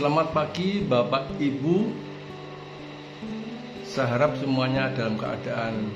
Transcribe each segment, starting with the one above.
Selamat pagi Bapak Ibu. Saya harap semuanya dalam keadaan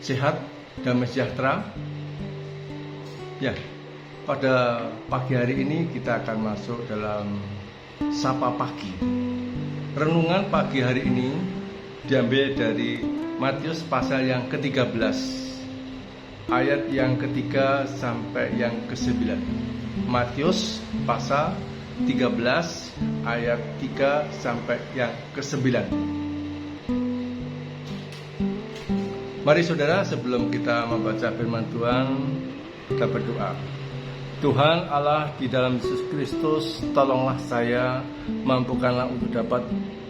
sehat, damai sejahtera. Ya, pada pagi hari ini kita akan masuk dalam Sapa Pagi. Renungan pagi hari ini diambil dari Matius pasal yang ke-13, ayat yang ketiga sampai yang ke-9. Matius pasal 13 ayat 3 sampai yang ke-9. Mari saudara, sebelum kita membaca firman Tuhan, kita berdoa. Tuhan Allah, di dalam Yesus Kristus, tolonglah saya, mampukanlah untuk dapat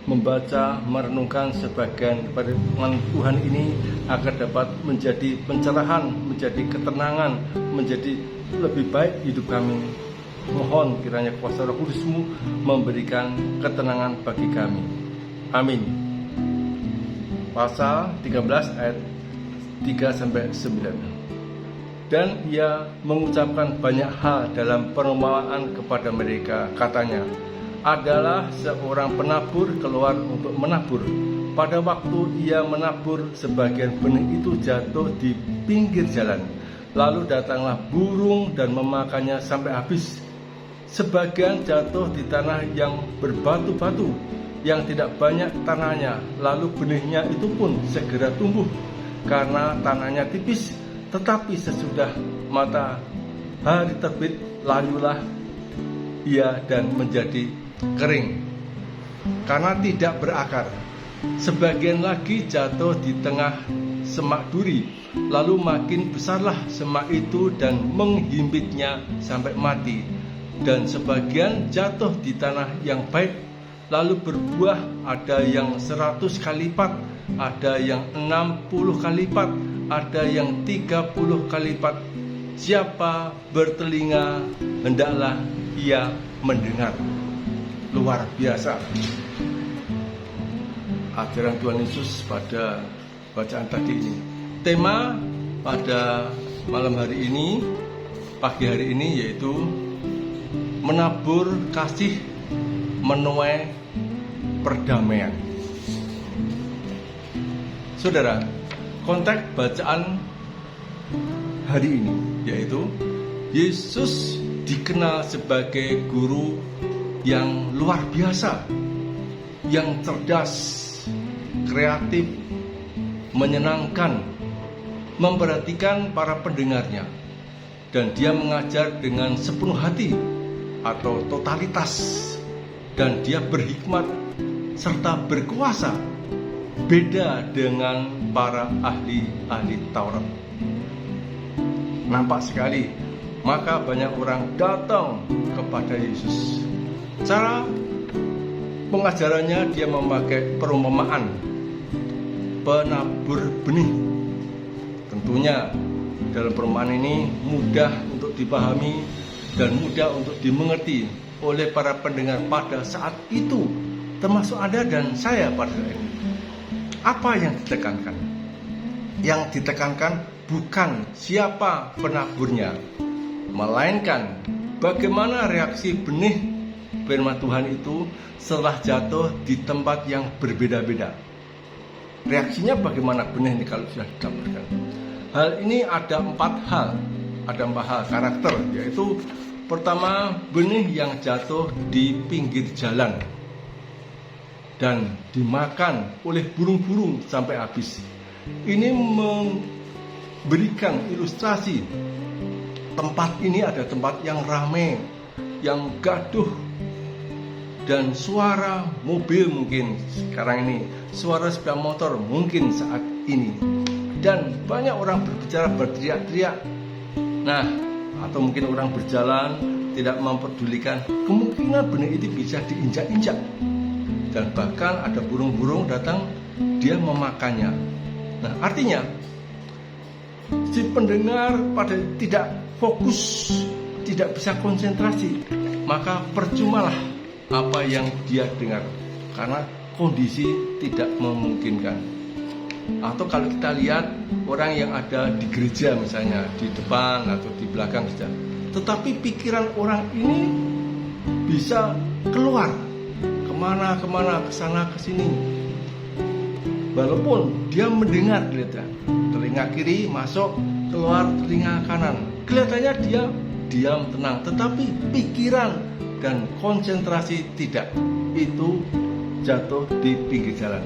membaca, merenungkan sebagian firman Tuhan ini agar dapat menjadi pencerahan, menjadi ketenangan, menjadi lebih baik hidup kami. Mohon kiranya kuasa Roh Kudus-Mu memberikan ketenangan bagi kami. Amin. Pasal 13 ayat 3-9. Dan ia mengucapkan banyak hal dalam perumpamaan kepada mereka. Katanya, adalah seorang penabur keluar untuk menabur. Pada waktu ia menabur, sebagian benih itu jatuh di pinggir jalan. Lalu datanglah burung dan memakannya sampai habis. Sebagian jatuh di tanah yang berbatu-batu, yang tidak banyak tanahnya. Lalu benihnya itu pun segera tumbuh, karena tanahnya tipis. Tetapi sesudah matahari terbit, layulah ia dan menjadi kering, karena tidak berakar. Sebagian lagi jatuh di tengah semak duri, lalu makin besarlah semak itu dan menghimpitnya sampai mati. Dan sebagian jatuh di tanah yang baik, lalu berbuah, ada yang 100 kali lipat, ada yang 60 kali lipat, ada yang 30 kali lipat. Siapa bertelinga, hendaklah ia mendengar. Luar biasa ajaran Tuhan Yesus pada bacaan tadi ini. Tema pada malam hari ini, pagi hari ini, yaitu menabur kasih, menuai perdamaian. Saudara, konteks bacaan hari ini yaitu Yesus dikenal sebagai guru yang luar biasa, yang cerdas, kreatif, menyenangkan, memperhatikan para pendengarnya, dan dia mengajar dengan sepenuh hati atau totalitas, dan dia berhikmat serta berkuasa, beda dengan para ahli Taurat. Nampak sekali, maka banyak orang datang kepada Yesus. Cara pengajarannya, dia memakai perumpamaan penabur benih. Tentunya dalam perumpamaan ini mudah untuk dipahami dan mudah untuk dimengerti oleh para pendengar pada saat itu, termasuk Anda dan saya pada saat ini. Apa yang ditekankan? Yang ditekankan bukan siapa penaburnya, melainkan bagaimana reaksi benih firman Tuhan itu setelah jatuh di tempat yang berbeda-beda. Reaksinya bagaimana benih ini kalau sudah ditaburkan? Hal ini ada empat hal karakter, yaitu pertama, benih yang jatuh di pinggir jalan dan dimakan oleh burung-burung sampai habis. Ini memberikan ilustrasi tempat ini ada tempat yang ramai, yang gaduh, dan suara mobil mungkin sekarang ini, suara sepeda motor mungkin saat ini, dan banyak orang berbicara, berteriak-teriak. Nah, atau mungkin orang berjalan tidak memperdulikan, kemungkinan benih itu bisa diinjak-injak, dan bahkan ada burung-burung datang, dia memakannya. Nah, artinya si pendengar pada tidak fokus, tidak bisa konsentrasi, maka percumalah apa yang dia dengar, karena kondisi tidak memungkinkan. Atau kalau kita lihat orang yang ada di gereja misalnya, di depan atau di belakang saja, tetapi pikiran orang ini bisa keluar kemana, kesana, kesini. Walaupun dia mendengar, kelihatan telinga kiri masuk, keluar telinga kanan, kelihatannya dia diam tenang, tetapi pikiran dan konsentrasi tidak. Itu jatuh di pinggir jalan.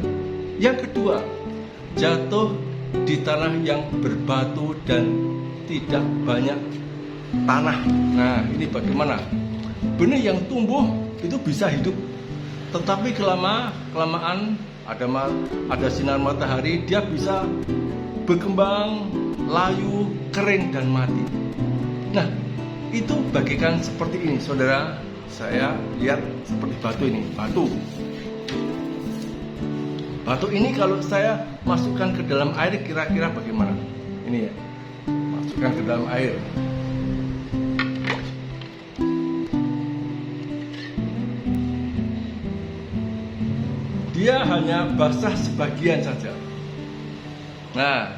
Yang kedua, jatuh di tanah yang berbatu dan tidak banyak tanah. Nah, ini bagaimana? Benih yang tumbuh itu bisa hidup, tetapi kelamaan ada sinar matahari, dia bisa berkembang, layu, kering dan mati. Nah, itu bagikan seperti ini, saudara. Saya lihat seperti batu ini, batu ini kalau saya masukkan ke dalam air, kira-kira bagaimana? Ini ya, masukkan ke dalam air. Dia hanya basah sebagian saja. Nah,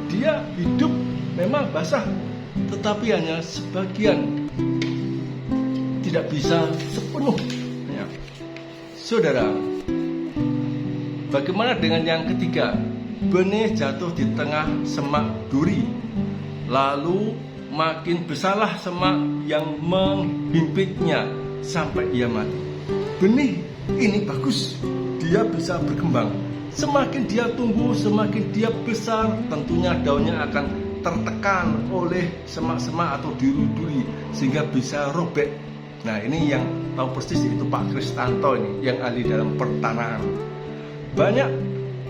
dia hidup memang basah, tetapi hanya sebagian, tidak bisa sepenuhnya. Saudara, bagaimana dengan yang ketiga? Benih jatuh di tengah semak duri, lalu makin besarlah semak yang menghimpitnya sampai ia mati. Benih ini bagus, dia bisa berkembang. Semakin dia tumbuh, semakin dia besar, tentunya daunnya akan tertekan oleh semak-semak atau duri-duri sehingga bisa robek. Nah, ini yang tahu persis itu Pak Kristanto ini, yang ahli dalam pertanahan. Banyak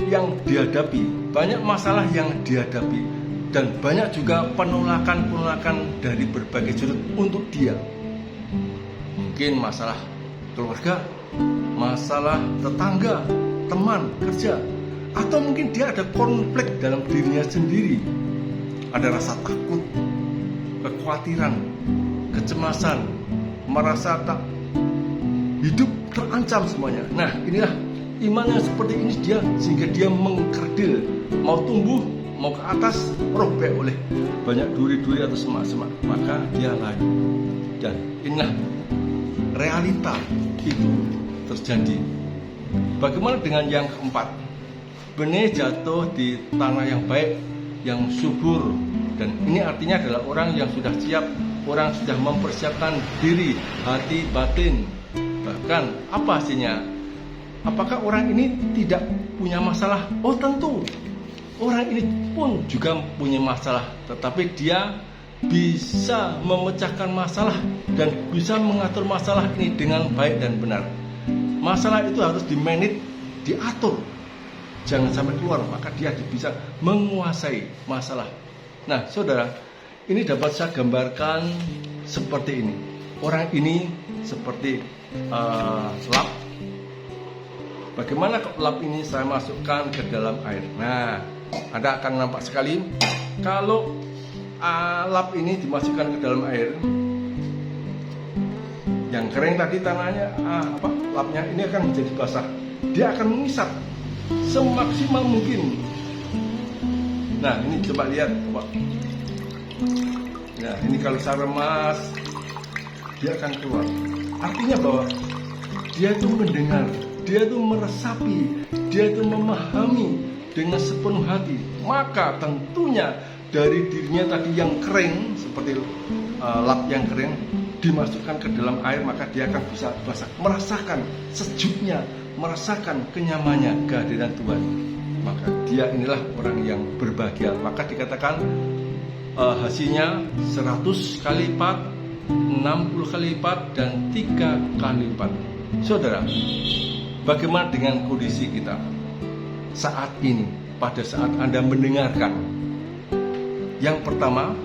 yang dihadapi, banyak masalah yang dihadapi, dan banyak juga penolakan dari berbagai sudut untuk dia. Mungkin masalah keluarga, masalah tetangga, teman, kerja, atau mungkin dia ada konflik dalam dirinya sendiri. Ada rasa takut, kekhawatiran, kecemasan, merasa tak hidup terancam semuanya. Nah, inilah imannya seperti ini dia, sehingga dia mengkerdil, mau tumbuh, mau ke atas, robek oleh banyak duri-duri atau semak-semak, maka dia layu. Dan inilah realita itu terjadi. Bagaimana dengan yang keempat? Benih jatuh di tanah yang baik, yang subur, dan ini artinya adalah orang yang sudah siap, orang sudah mempersiapkan diri, hati, batin. Bahkan apa hasilnya? Apakah orang ini tidak punya masalah? Oh tentu, orang ini pun juga punya masalah, tetapi dia bisa memecahkan masalah dan bisa mengatur masalah ini dengan baik dan benar. Masalah itu harus dimanage, diatur, jangan sampai keluar, maka dia bisa menguasai masalah. Nah, saudara, ini dapat saya gambarkan seperti ini. Orang ini seperti lap. Bagaimana lap ini saya masukkan ke dalam air? Nah, Anda akan nampak sekali kalau lap ini dimasukkan ke dalam air, yang kering tadi tanahnya, lapnya ini akan menjadi basah. Dia akan mengisap semaksimal mungkin. Nah, ini coba lihat, coba. Nah, ini kalau saya remas, dia akan keluar. Artinya bahwa dia itu mendengar, dia itu meresapi, dia itu memahami dengan sepenuh hati. Maka tentunya dari dirinya tadi yang kering, seperti lap yang kering, dimasukkan ke dalam air, maka dia akan bisa basah, merasakan sejuknya, merasakan kenyamannya kehadiran Tuhan. Maka dia inilah orang yang berbahagia. Maka dikatakan hasilnya 100 kali lipat, 60 kali lipat, dan 3 kali lipat. Saudara, bagaimana dengan kondisi kita saat ini, pada saat Anda mendengarkan? Yang pertama,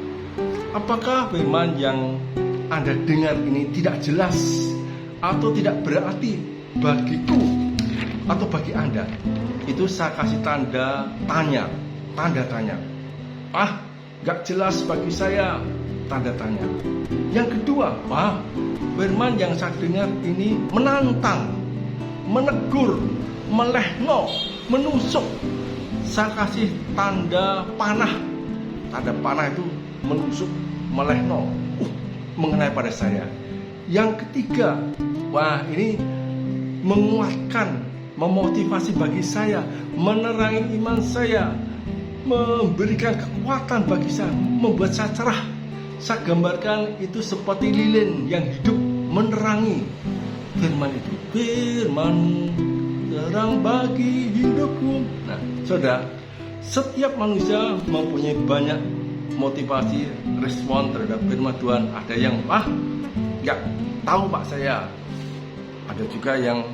apakah firman yang Anda dengar ini tidak jelas atau tidak berarti bagiku atau bagi Anda? Itu saya kasih tanda tanya. Gak jelas bagi saya, tanda tanya. Yang kedua, firman yang saya dengar ini menantang, menegur, melehno, menusuk. Saya kasih tanda panah. Tanda panah itu menusuk, melehno, mengenai pada saya. Yang ketiga, ini menguatkan, memotivasi bagi saya, menerangi iman saya, memberikan kekuatan bagi saya, membuat saya cerah. Saya gambarkan itu seperti lilin yang hidup menerangi. Firman itu, firman terang bagi hidupku. Nah, saudara, setiap manusia mempunyai banyak motivasi respon terhadap firman Tuhan. Ada yang nggak tahu Pak saya. Ada juga yang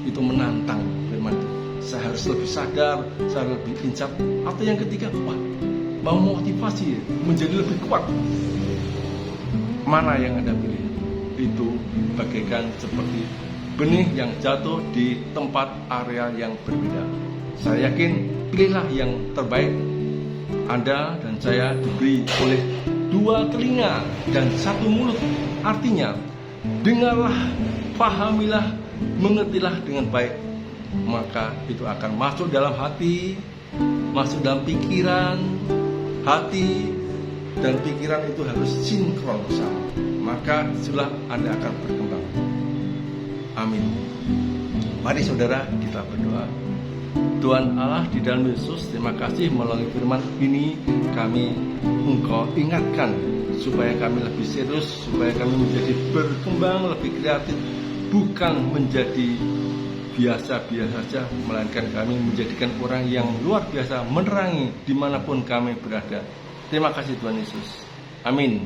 itu menantang firman itu. Saya harus lebih sadar, saya lebih insaf. Atau yang ketiga, mau motivasi menjadi lebih kuat. Mana yang Anda pilih? Itu bagaikan seperti benih yang jatuh di tempat area yang berbeda. Saya yakin pilihlah yang terbaik. Anda dan saya diberi oleh 2 telinga dan 1 mulut. Artinya, dengarlah, pahamilah, mengertilah dengan baik. Maka itu akan masuk dalam hati, masuk dalam pikiran. Hati dan pikiran itu harus sinkron bersama. Maka itulah Anda akan berkembang. Amin. Mari saudara kita berdoa. Tuhan Allah di dalam Yesus, terima kasih melalui firman ini kami Engkau ingatkan supaya kami lebih serius, supaya kami menjadi berkembang, lebih kreatif, bukan menjadi biasa-biasa saja, melainkan kami menjadikan orang yang luar biasa, menerangi dimanapun kami berada. Terima kasih Tuhan Yesus. Amin.